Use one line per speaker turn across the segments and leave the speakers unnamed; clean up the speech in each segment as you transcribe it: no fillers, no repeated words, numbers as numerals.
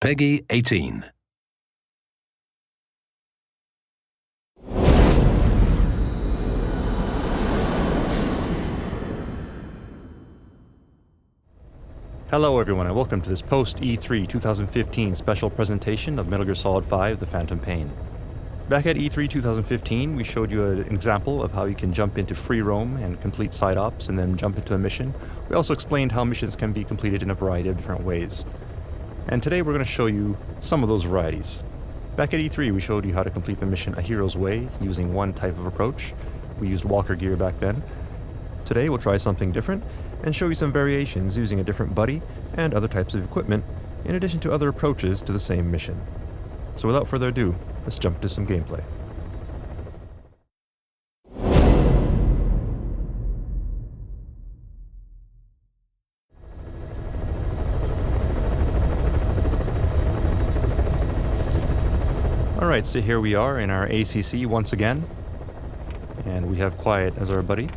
Peggy 18.
Hello everyone and welcome to this post-E3 2015 special presentation of Metal Gear Solid 5 The Phantom Pain. Back at E3 2015 we showed you an example of how you can jump into free roam and complete side ops and then jump into a mission. We also explained how missions can be completed in a variety of different ways. And today we're going to show you some of those varieties. Back at E3 we showed you how to complete the mission A Hero's Way using one type of approach. We used walker gear back then. Today we'll try something different and show you some variations using a different buddy and other types of equipment, in addition to other approaches to the same mission. So without further ado, let's jump to some gameplay. Alright, so here we are in our ACC once again, and we have Quiet as our buddy.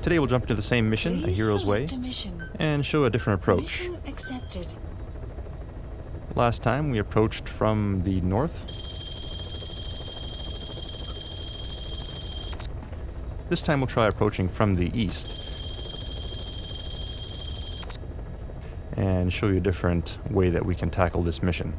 Today we'll jump into the same mission, A Hero's Way, and show a different approach. Last time we approached from the north. This time we'll try approaching from the east and show you a different way that we can tackle this mission.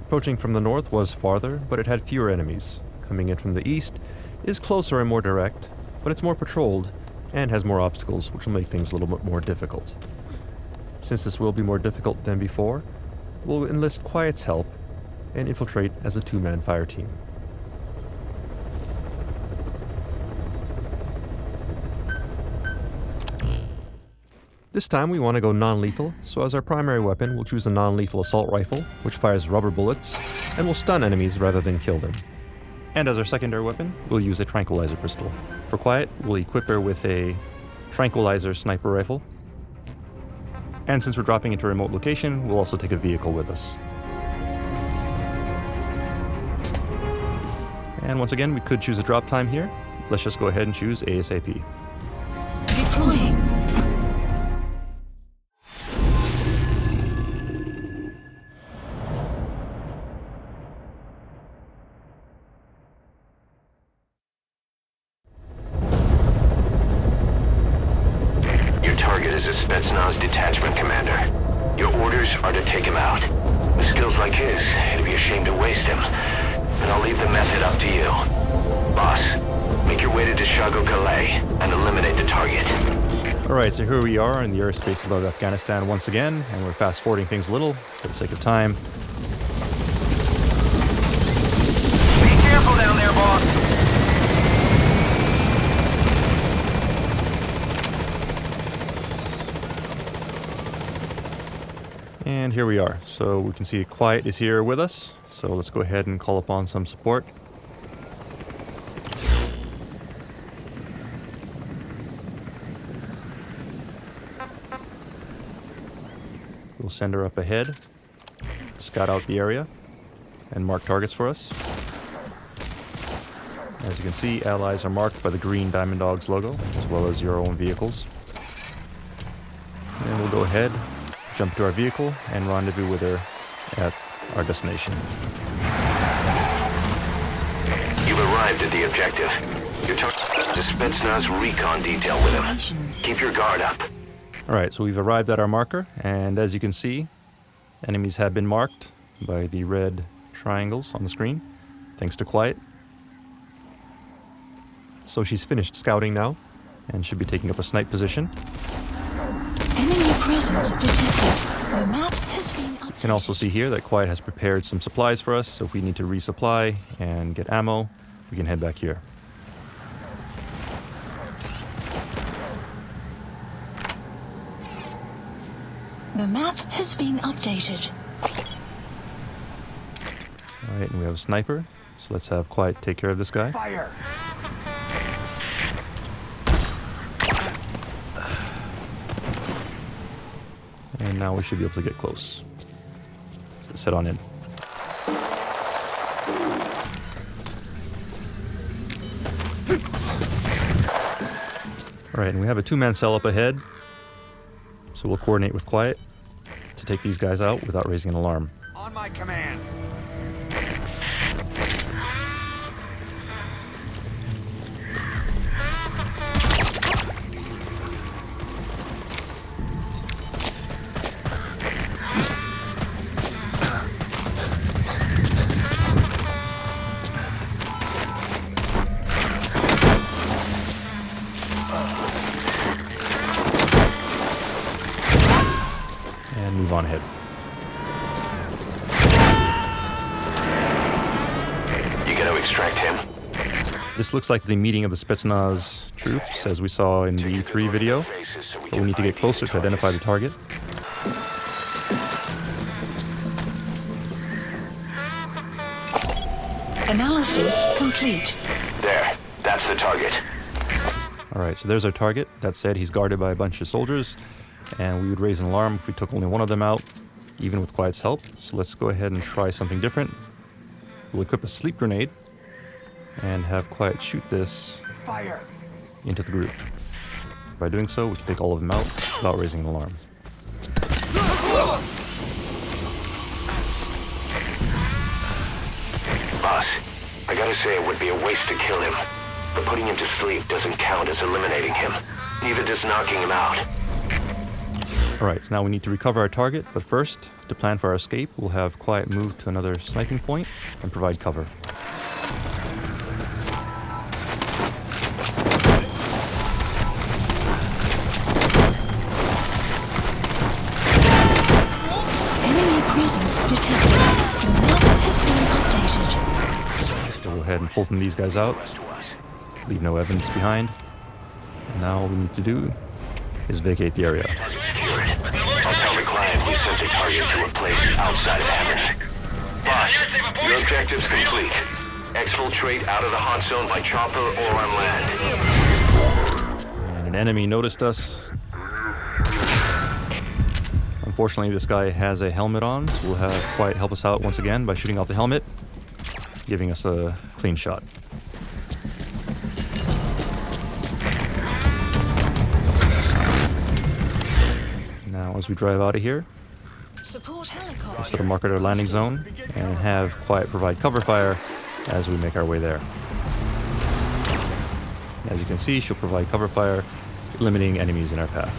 Approaching from the north was farther, but it had fewer enemies. Coming in from the east is closer and more direct, but it's more patrolled and has more obstacles, which will make things a little bit more difficult. Since this will be more difficult than before, we'll enlist Quiet's help and infiltrate as a two-man fire team. This time we want to go non-lethal, so as our primary weapon we'll choose a non-lethal assault rifle, which fires rubber bullets and will stun enemies rather than kill them. And as our secondary weapon, we'll use a tranquilizer pistol. For Quiet, we'll equip her with a tranquilizer sniper rifle. And since we're dropping into a remote location, we'll also take a vehicle with us. And once again, we could choose a drop time here. Let's just go ahead and choose ASAP.
Deploying.
Target is a Spetsnaz detachment commander. Your orders are to take him out. With skills like his, it'd be a shame to waste him. And I'll leave the method up to you. Boss, make your way to Dishago Calais and eliminate the target.
Alright, so here we are in the airspace above Afghanistan once again, and we're fast forwarding things a little for the sake of time.
Be careful down there, boss!
And here we are. So we can see Quiet is here with us. So let's go ahead and call upon some support. We'll send her up ahead, scout out the area, and mark targets for us. As you can see, allies are marked by the green Diamond Dogs logo, as well as your own vehicles. And we'll go ahead, jump to our vehicle, and rendezvous with her at our destination.
You've arrived at the objective. You're talking to Spetsnaz recon detail with him. Keep your guard up.
Alright, so we've arrived at our marker, and as you can see, enemies have been marked by the red triangles on the screen, thanks to Quiet. So she's finished scouting now, and should be taking up a snipe position.
Enemy presence detected. The map has been updated.
You can also see here that Quiet has prepared some supplies for us, so if we need to resupply and get ammo, we can head back here.
The map has been updated.
Alright, and we have a sniper, so let's have Quiet take care of this guy.
Fire!
And now we should be able to get close. So let's head on in. Alright, and we have a two-man cell up ahead, so we'll coordinate with Quiet to take these guys out without raising an alarm.
On my command.
And move on ahead.
You gonna extract him?
This looks like the meeting of the Spetsnaz troops, as we saw in the E3 video, but we need to get closer to identify the target.
Analysis complete.
There, that's the target.
Alright, so there's our target. That said, he's guarded by a bunch of soldiers, and we would raise an alarm if we took only one of them out, even with Quiet's help. So let's go ahead and try something different. We'll equip a sleep grenade and have Quiet shoot this
Fire.
into the group. By doing so, we can take all of them out without raising an alarm.
Boss, I gotta say it would be a waste to kill him. But putting him to sleep doesn't count as eliminating him. Neither does knocking him out.
Alright, so now we need to recover our target, but first, to plan for our escape, we'll have Quiet move to another sniping point and provide cover.
Enemy presence detected. The map has been updated.
So go ahead and Fulton these guys out, leave no evidence behind. And now all we need to do is vacate the area.
Secured. I'll tell the client we sent the target to a place outside of Hammond. Boss, your objective's complete. Exfiltrate out of the hot zone by chopper or on land.
And an enemy noticed us. Unfortunately, this guy has a helmet on, so we'll have Quiet help us out once again by shooting out the helmet, giving us a clean shot. Now, as we drive out of here,
Support
we'll
helicopter.
set a marker at our landing zone and have Quiet provide cover fire as we make our way there. As you can see, she'll provide cover fire, limiting enemies in our path.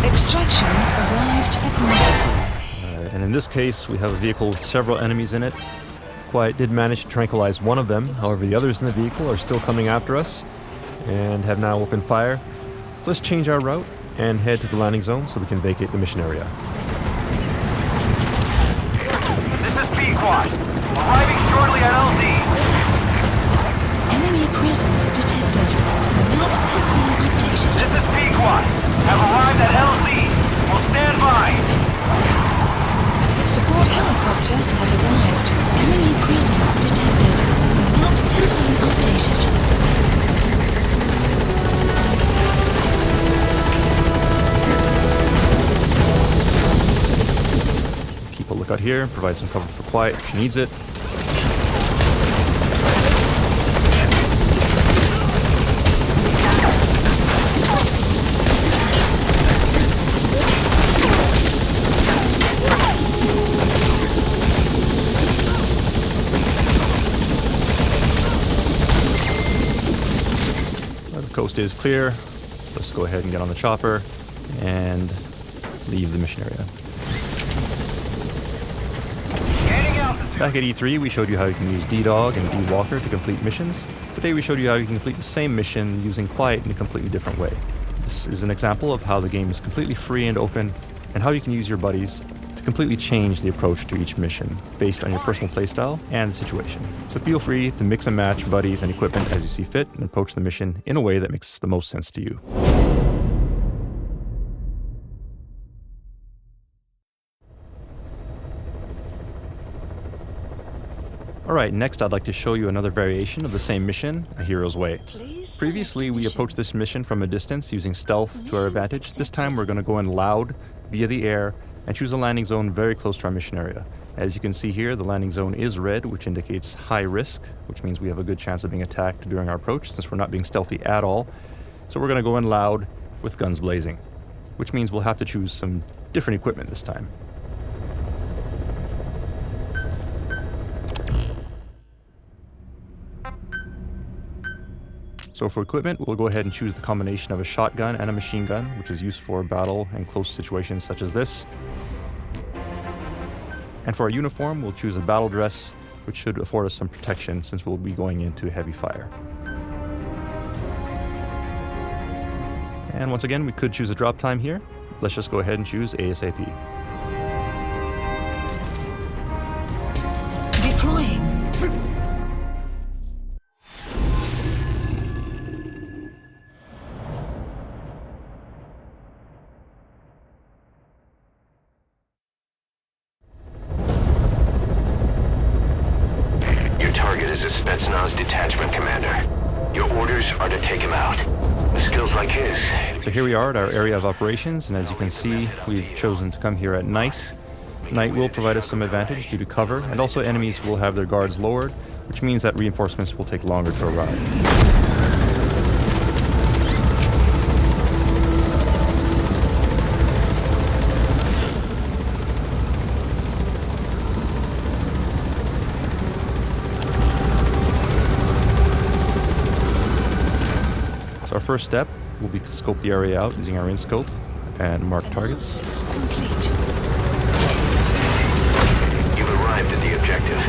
Extraction arrived at Mobile.
And in this case, we have a vehicle with several enemies in it. Quiet did manage to tranquilize one of them, however the others in the vehicle are still coming after us and have now opened fire. So let's change our route and head to the landing zone so we can vacate the mission area.
This is P-Quad. Arriving shortly at LZ.
Enemy presence detected. The map has been updated.
This is P-Quad. Have arrived at LZ. Will stand by.
Support helicopter has arrived. Enemy presence detected. The map has been updated.
Keep a lookout here, provide some cover for Quiet if she needs it. The coast is clear. Let's go ahead and get on the chopper and leave the mission area.
Gaining altitude.
Back at E3, we showed you how you can use D-Dog and D-Walker to complete missions. Today we showed you how you can complete the same mission using Quiet in a completely different way. This is an example of how the game is completely free and open, and how you can use your buddies to completely change the approach to each mission based on your personal playstyle and the situation. So feel free to mix and match buddies and equipment as you see fit and approach the mission in a way that makes the most sense to you. Alright, next I'd like to show you another variation of the same mission, A Hero's Way.
Please
Previously, we
select
approached this mission from a distance using stealth to our advantage. This time we're going to go in loud, via the air, and choose a landing zone very close to our mission area. As you can see here, the landing zone is red, which indicates high risk, which means we have a good chance of being attacked during our approach since we're not being stealthy at all. So we're going to go in loud with guns blazing, which means we'll have to choose some different equipment this time. So for equipment, we'll go ahead and choose the combination of a shotgun and a machine gun, which is used for battle and close situations such as this. And for our uniform, we'll choose a battle dress, which should afford us some protection since we'll be going into heavy fire. And once again, we could choose a drop time here. Let's just go ahead and choose ASAP.
Deploying.
Target is a Spetsnaz detachment commander. Your orders are to take him out. With skills like his...
So here we are at our area of operations, and as you can see, we've chosen to come here at night. Night will provide us some advantage due to cover, and also enemies will have their guards lowered, which means that reinforcements will take longer to arrive. Our first step will be to scope the area out using our in-scope and mark targets.
Complete.
You've arrived at the objective.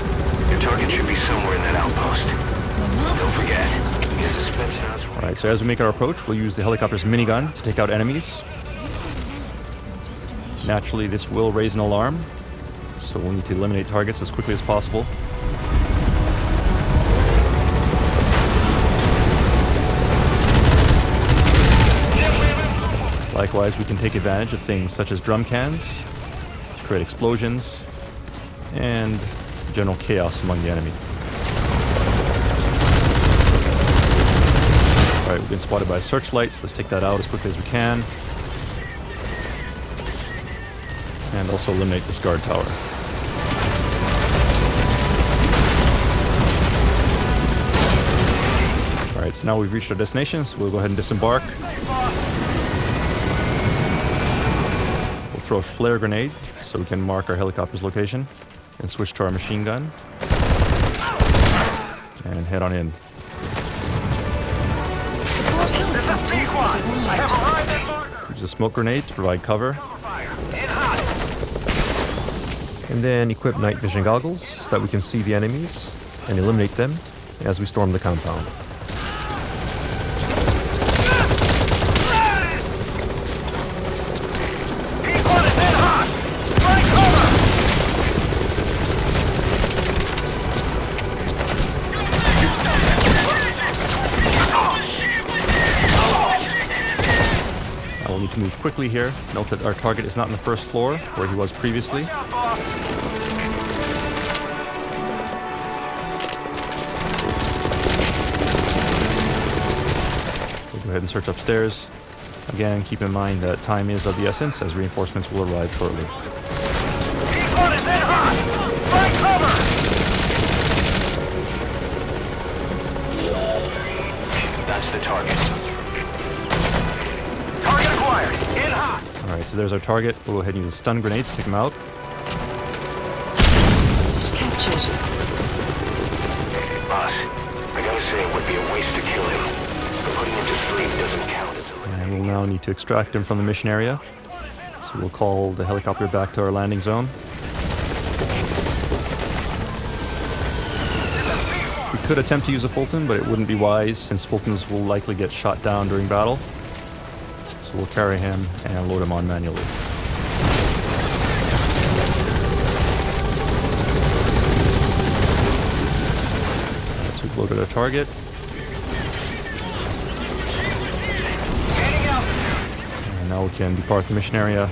Your target should be somewhere in that outpost. Don't forget, he has a Spetsnaz...
Alright, so as we make our approach, we'll use the helicopter's minigun to take out enemies. Naturally, this will raise an alarm, so we'll need to eliminate targets as quickly as possible. Likewise, we can take advantage of things such as drum cans to create explosions and general chaos among the enemy. Alright, we've been spotted by searchlights. Let's take that out as quickly as we can. And also eliminate this guard tower. Alright, so now we've reached our destination, so we'll go ahead and disembark. Throw a flare grenade so we can mark our helicopter's location and switch to our machine gun and head on in.
Support helicopter has arrived.
Use a smoke grenade to provide cover. And then equip night vision goggles so that we can see the enemies and eliminate them as we storm the compound. We'll need to move quickly here. Note that our target is not on the first floor, where he was previously. We'll go ahead and search upstairs. Again, keep in mind that time is of the essence, as reinforcements will arrive shortly.
That's the target.
Alright, so there's our target. We'll go ahead and use a stun grenade to take him out.
Captured.
Boss, I gotta say it would be a waste to kill him. But putting him to sleep doesn't count as a...
And we'll now need to extract him from the mission area. So we'll call the helicopter back to our landing zone. We could attempt to use a Fulton, but it wouldn't be wise since Fultons will likely get shot down during battle. So we'll carry him and load him on manually. So we've loaded our target. And now we can depart the mission area.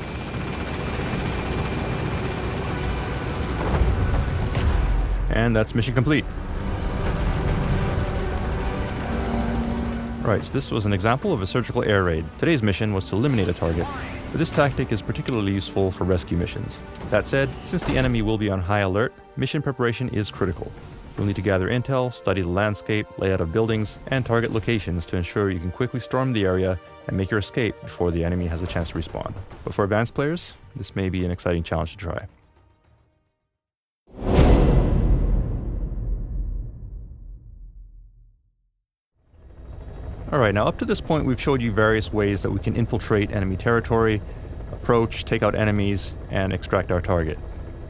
And that's mission complete. Alright, so this was an example of a surgical air raid. Today's mission was to eliminate a target. but this tactic is particularly useful for rescue missions. That said, since the enemy will be on high alert, mission preparation is critical. You'll need to gather intel, study the landscape, layout of buildings, and target locations to ensure you can quickly storm the area and make your escape before the enemy has a chance to respawn. But for advanced players, this may be an exciting challenge to try. Alright, now up to this point we've showed you various ways that we can infiltrate enemy territory, approach, take out enemies, and extract our target.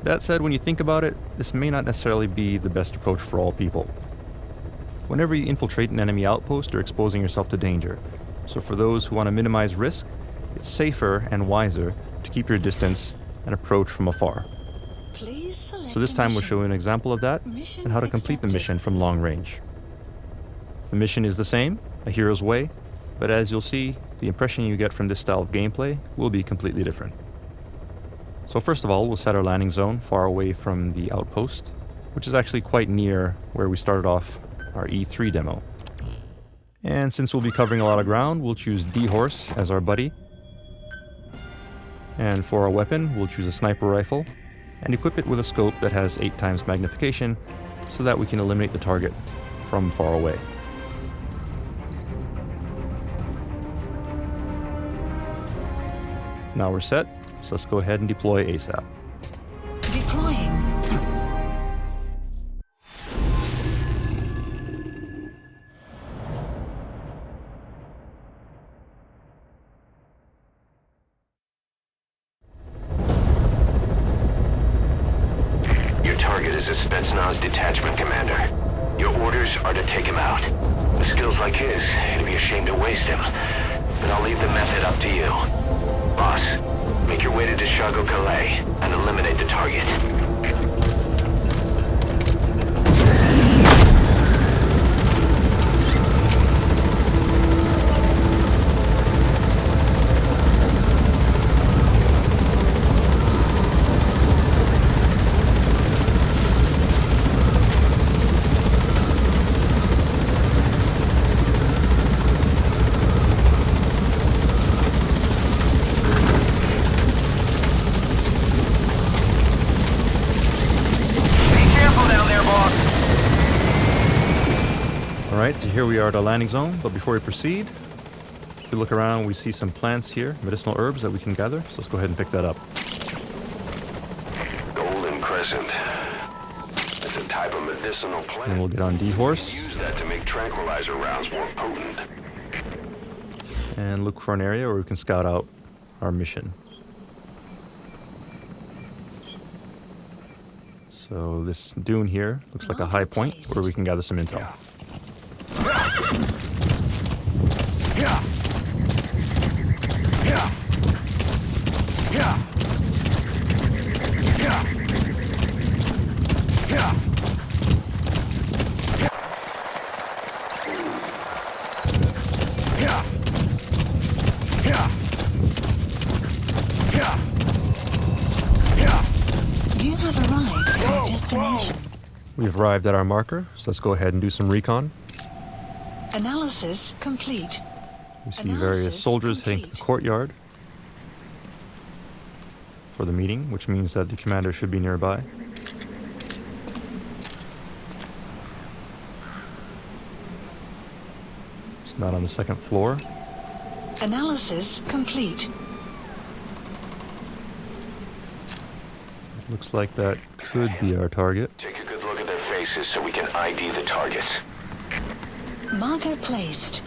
That said, when you think about it, this may not necessarily be the best approach for all people. Whenever you infiltrate an enemy outpost, you're exposing yourself to danger. So for those who want to minimize risk, it's safer and wiser to keep your distance and approach from afar. So this time we'll show you an example of that and how to complete the mission from long range. The mission is the same, a hero's way, but as you'll see, the impression you get from this style of gameplay will be completely different. So first of all, we'll set our landing zone far away from the outpost, which is actually quite near where we started off our E3 demo. And since we'll be covering a lot of ground, we'll choose D-Horse as our buddy. And for our weapon, we'll choose a sniper rifle and equip it with a scope that has 8 times magnification so that we can eliminate the target from far away. Now we're set, so let's go ahead and deploy ASAP.
Deploying.
Your target is a Spetsnaz detachment commander. Your orders are to take him out. With skills like his, it'd be a shame to waste him. But I'll leave the method up to you. Boss, make your way to Dishago Calais and eliminate the target.
Alright, so here we are at our landing zone, but before we proceed, if we look around, we see some plants here, medicinal herbs that we can gather, so let's go ahead and pick that up.
Golden Crescent. It's a type of medicinal plant.
And we'll get on D-Horse
Use that to make tranquilizer rounds more potent.
and look for an area where we can scout out our mission. So this dune here looks like a high point where we can gather some intel.
You have arrived at your destination.
We've arrived at our marker, so let's go ahead and do some recon.
Analysis complete.
We see various soldiers heading to the courtyard for the meeting, which means that the commander should be nearby. It's not on the second floor.
Analysis complete.
It looks like that could be our target.
Take a good look at their faces so we can ID the targets.
Marker placed.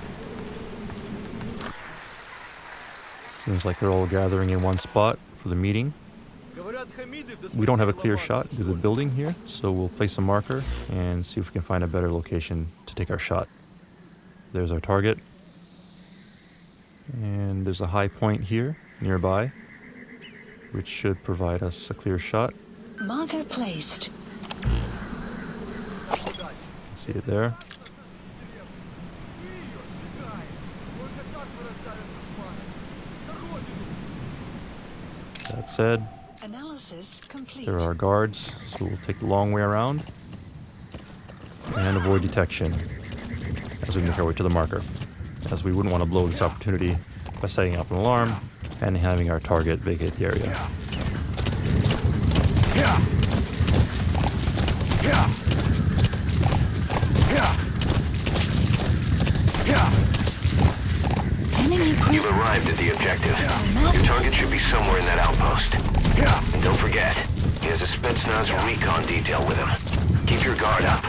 Seems like they're all gathering in one spot for the meeting. We don't have a clear shot to the building here, so we'll place a marker and see if we can find a better location to take our shot. There's our target. And there's a high point here nearby, which should provide us a clear shot.
Marker placed.
See it there. That said,
Analysis complete.
there are guards, so we'll take the long way around and avoid detection as we make our way to the marker, as we wouldn't want to blow this opportunity by setting off an alarm and having our target vacate the area.
Enemy
You've
presence.
arrived at the objective. Your target should be somewhere in that outpost. And don't forget, he has a Spetsnaz recon detail with him. Keep your guard up.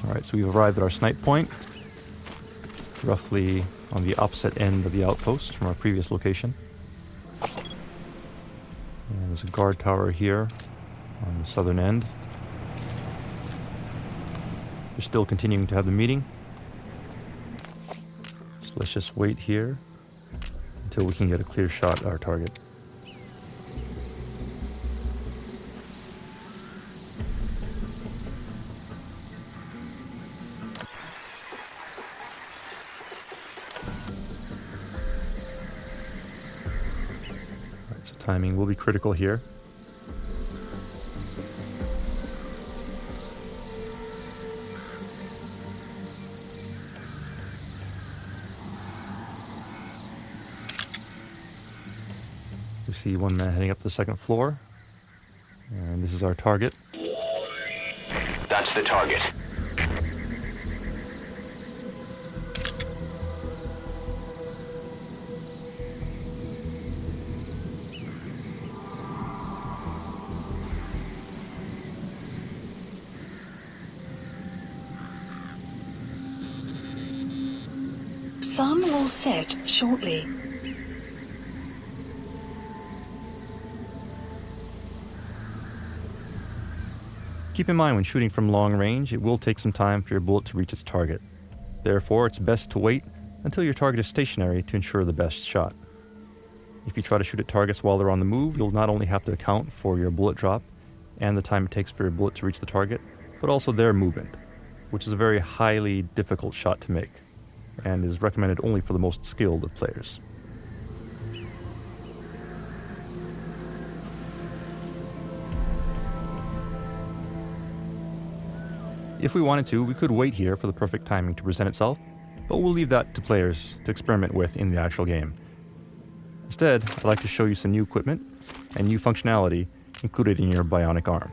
Alright, so we've arrived at our snipe point, roughly on the opposite end of the outpost from our previous location. And there's a guard tower here on the southern end. We're still continuing to have the meeting. So let's just wait here until we can get a clear shot at our target. Alright, so timing will be critical here. We see one man heading up the second floor, and this is our target.
That's the target.
Sun will set shortly.
Keep in mind when shooting from long range, it will take some time for your bullet to reach its target. Therefore, it's best to wait until your target is stationary to ensure the best shot. If you try to shoot at targets while they're on the move, you'll not only have to account for your bullet drop and the time it takes for your bullet to reach the target, but also their movement, which is a very highly difficult shot to make, and is recommended only for the most skilled of players. If we wanted to, we could wait here for the perfect timing to present itself, but we'll leave that to players to experiment with in the actual game. Instead, I'd like to show you some new equipment and new functionality included in your bionic arm.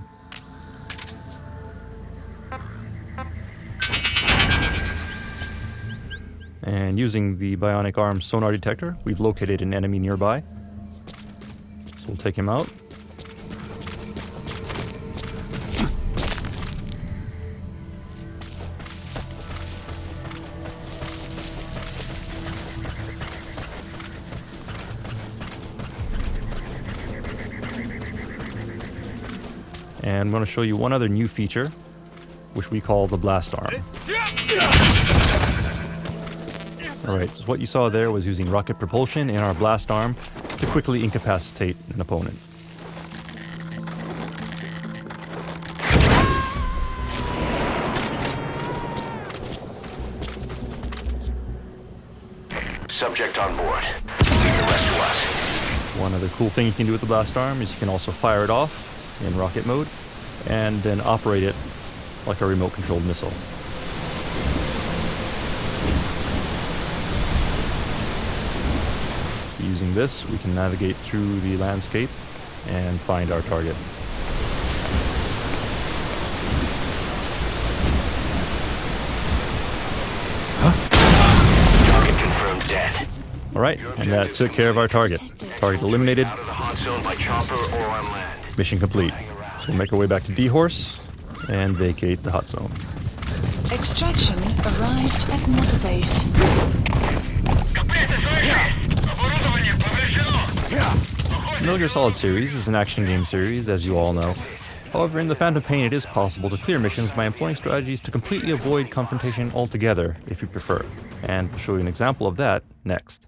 And using the bionic arm sonar detector, we've located an enemy nearby. So we'll take him out. And I'm going to show you one other new feature, which we call the blast arm. Alright, so what you saw there was using rocket propulsion in our blast arm to quickly incapacitate an opponent.
Subject on board. Leave the rest to us.
One other cool thing you can do with the blast arm is you can also fire it off in rocket mode and then operate it like a remote controlled missile. So using this, we can navigate through the landscape and find our target.
Target confirmed dead.
Alright, and that took care of our target. Target eliminated,
Out of the hot zone by chopper or on land.
mission complete. So we'll make our way back to D-Horse and vacate the hot zone.
Extraction arrived at Mother Base.
Metal Gear Solid series is an action game series, as you all know. However, in the Phantom Pain it is possible to clear missions by employing strategies to completely avoid confrontation altogether, if you prefer. And I'll show you an example of that next.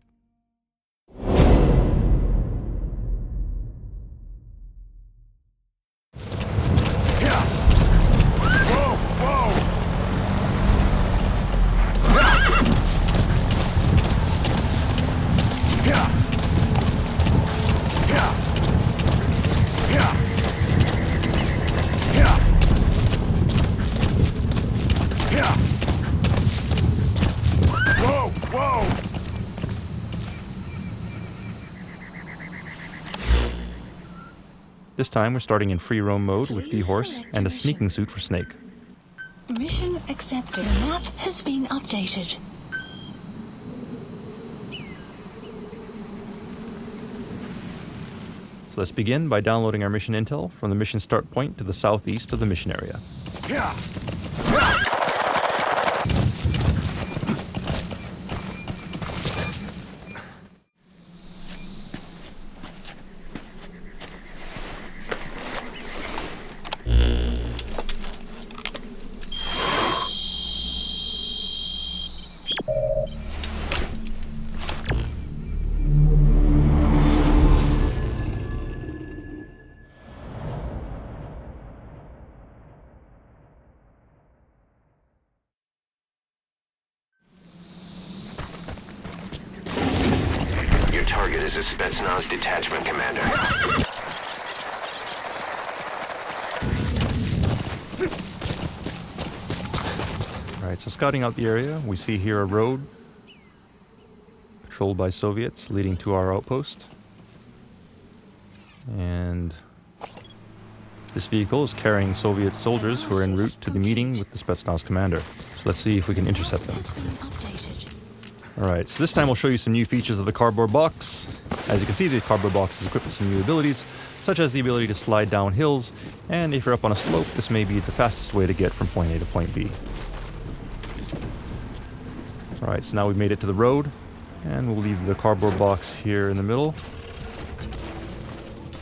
This time we're starting in free roam mode with D-Horse and a sneaking suit for Snake.
Mission accepted. The map has been updated.
So let's begin by downloading our mission intel from the mission start point to the southeast of the mission area.
Your target is a Spetsnaz detachment commander.
Alright, so scouting out the area, we see here a road patrolled by Soviets leading to our outpost. And this vehicle is carrying Soviet soldiers who are en route to the meeting with the Spetsnaz commander. So let's see if we can intercept them.
Has been updated.
Alright, so this time we'll show you some new features of the cardboard box. As you can see, the cardboard box is equipped with some new abilities, such as the ability to slide down hills, and if you're up on a slope, this may be the fastest way to get from point A to point B. Alright, so now we've made it to the road, and we'll leave the cardboard box here in the middle.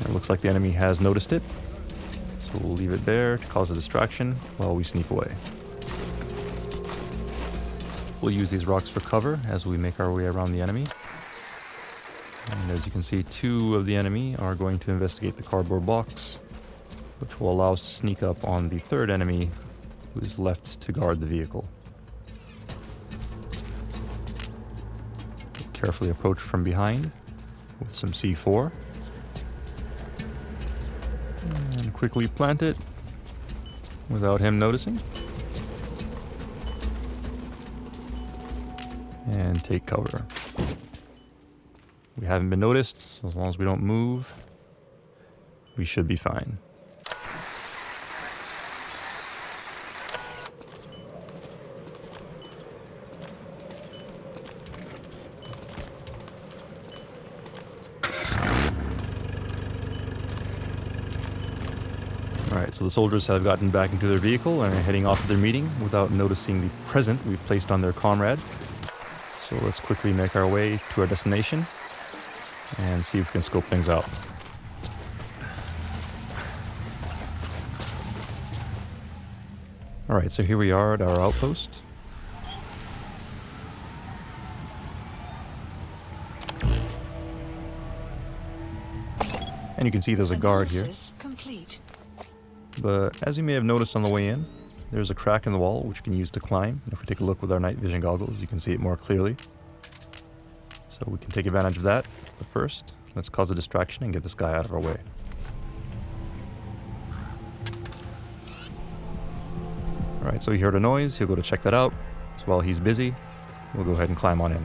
It looks like the enemy has noticed it, so we'll leave it there to cause a distraction while we sneak away. We'll use these rocks for cover as we make our way around the enemy. And as you can see, two of the enemy are going to investigate the cardboard box, which will allow us to sneak up on the third enemy who is left to guard the vehicle. Carefully approach from behind with some C4. And quickly plant it without him noticing. And take cover. We haven't been noticed, so as long as we don't move, we should be fine. Alright, so the soldiers have gotten back into their vehicle and are heading off to their meeting without noticing the present we've placed on their comrade. So let's quickly make our way to our destination and see if we can scope things out. Alright, so here we are at our outpost. And you can see there's a guard here.
Analysis complete.
But as you may have noticed on the way in, there's a crack in the wall which you can use to climb. And if we take a look with our night vision goggles, you can see it more clearly. So we can take advantage of that. But first, let's cause a distraction and get this guy out of our way. Alright, so he heard a noise. He'll go to check that out. So while he's busy, we'll go ahead and climb on in.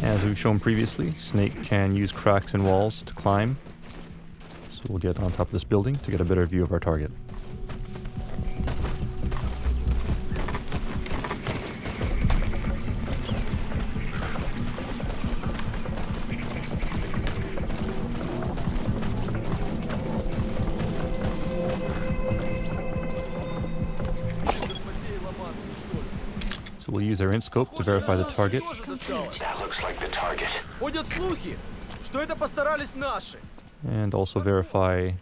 As we've shown previously, Snake can use cracks in walls to climb. So we'll get on top of this building to get a better view of our target. So we'll use our InScope to verify the target.
That looks like the target.
Ходят слухи, что это постарались наши.
And also verify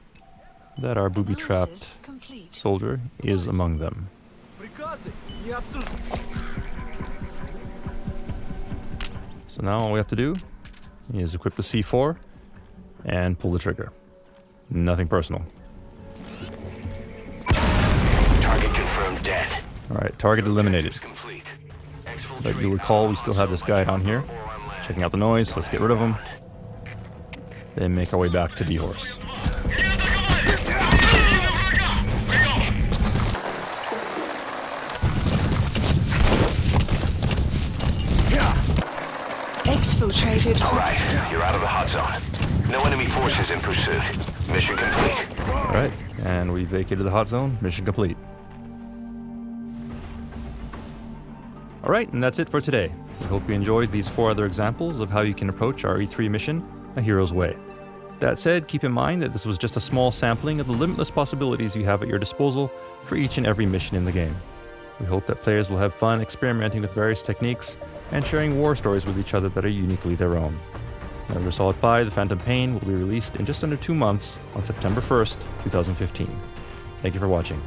that our booby-trapped
Analysis complete.
soldier is among them.
Приказы не обсуждаются.
So now all we have to do is equip the C4 and pull the trigger. Nothing personal.
Target confirmed dead.
Alright, target eliminated.
Complete.
But you'll recall we still have this guy down here, checking out the noise. Let's get rid of him. Then make our way back to D-Horse.
exfiltrated.
Alright, you're out of the hot zone. No enemy forces in pursuit. Mission complete.
Alright, and we vacated the hot zone. Mission complete. Alright, and that's it for today. We hope you enjoyed these 4 other examples of how you can approach our E3 mission a hero's way. That said, keep in mind that this was just a small sampling of the limitless possibilities you have at your disposal for each and every mission in the game. We hope that players will have fun experimenting with various techniques and sharing war stories with each other that are uniquely their own. Metal Gear Solid 5: The Phantom Pain will be released in just under 2 months on September 1st, 2015. Thank you for watching.